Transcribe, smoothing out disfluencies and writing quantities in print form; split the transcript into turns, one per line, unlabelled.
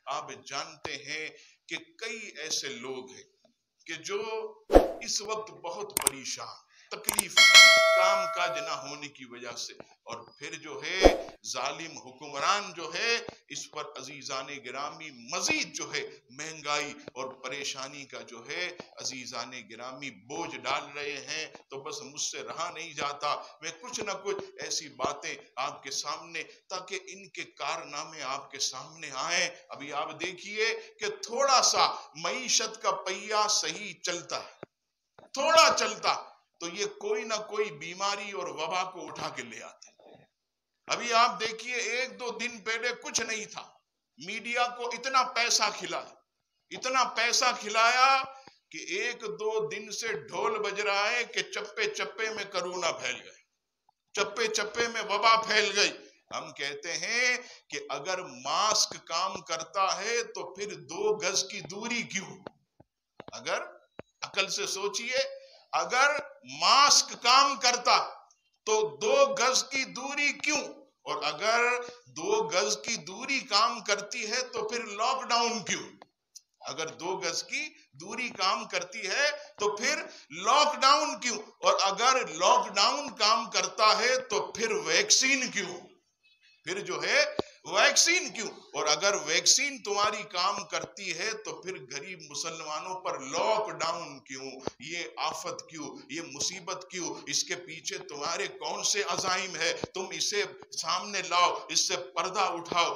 آپ جانتے ہیں کہ کئی ایسے لوگ ہیں کہ جو اس وقت بہت پریشان، تکلیف، کام کاج نہ ہونے کی وجہ سے، اور پھر جو ہے ظالم حکمران جو ہے اس پر عزیزان گرامی مزید جو ہے مہنگائی اور پریشانی کا جو ہے عزیزان گرامی بوجھ ڈال رہے ہیں، تو بس مجھ سے رہا نہیں جاتا، میں کچھ نہ کچھ ایسی باتیں آپ کے سامنے، تاکہ ان کے کارنامے آپ کے سامنے آئیں۔ ابھی آپ دیکھیے کہ تھوڑا سا معیشت کا پہیہ صحیح چلتا ہے، تھوڑا چلتا تو یہ کوئی نہ کوئی بیماری اور وبا کو اٹھا کے لے آتے۔ ابھی آپ دیکھیے 1-2 دن پہلے کچھ نہیں تھا، میڈیا کو اتنا پیسہ کھلایا کہ 1-2 دن سے ڈھول بج رہا ہے کہ چپے چپے میں کرونا پھیل گئے، چپے چپے میں وبا پھیل گئی۔ ہم کہتے ہیں کہ اگر ماسک کام کرتا ہے تو پھر 2 گز کی دوری کیوں؟ اگر عقل سے سوچئے، اگر ماسک کام کرتا تو 2 گز کی دوری کیوں؟ اور اگر 2 گز کی دوری کام کرتی ہے تو پھر لاک ڈاؤن کیوں؟ اگر 2 گز کی دوری کام کرتی ہے تو پھر لاک ڈاؤن کیوں؟ اور اگر لاک ڈاؤن کام کرتا ہے تو پھر ویکسین کیوں؟ پھر جو ہے ویکسین کیوں؟ اور اگر ویکسین تمہاری کام کرتی ہے تو پھر غریب مسلمانوں پر لاک ڈاؤن کیوں؟ یہ آفت کیوں؟ یہ مصیبت کیوں؟ اس کے پیچھے تمہارے کون سے عزائم ہے؟ تم اسے سامنے لاؤ، اس سے پردہ اٹھاؤ۔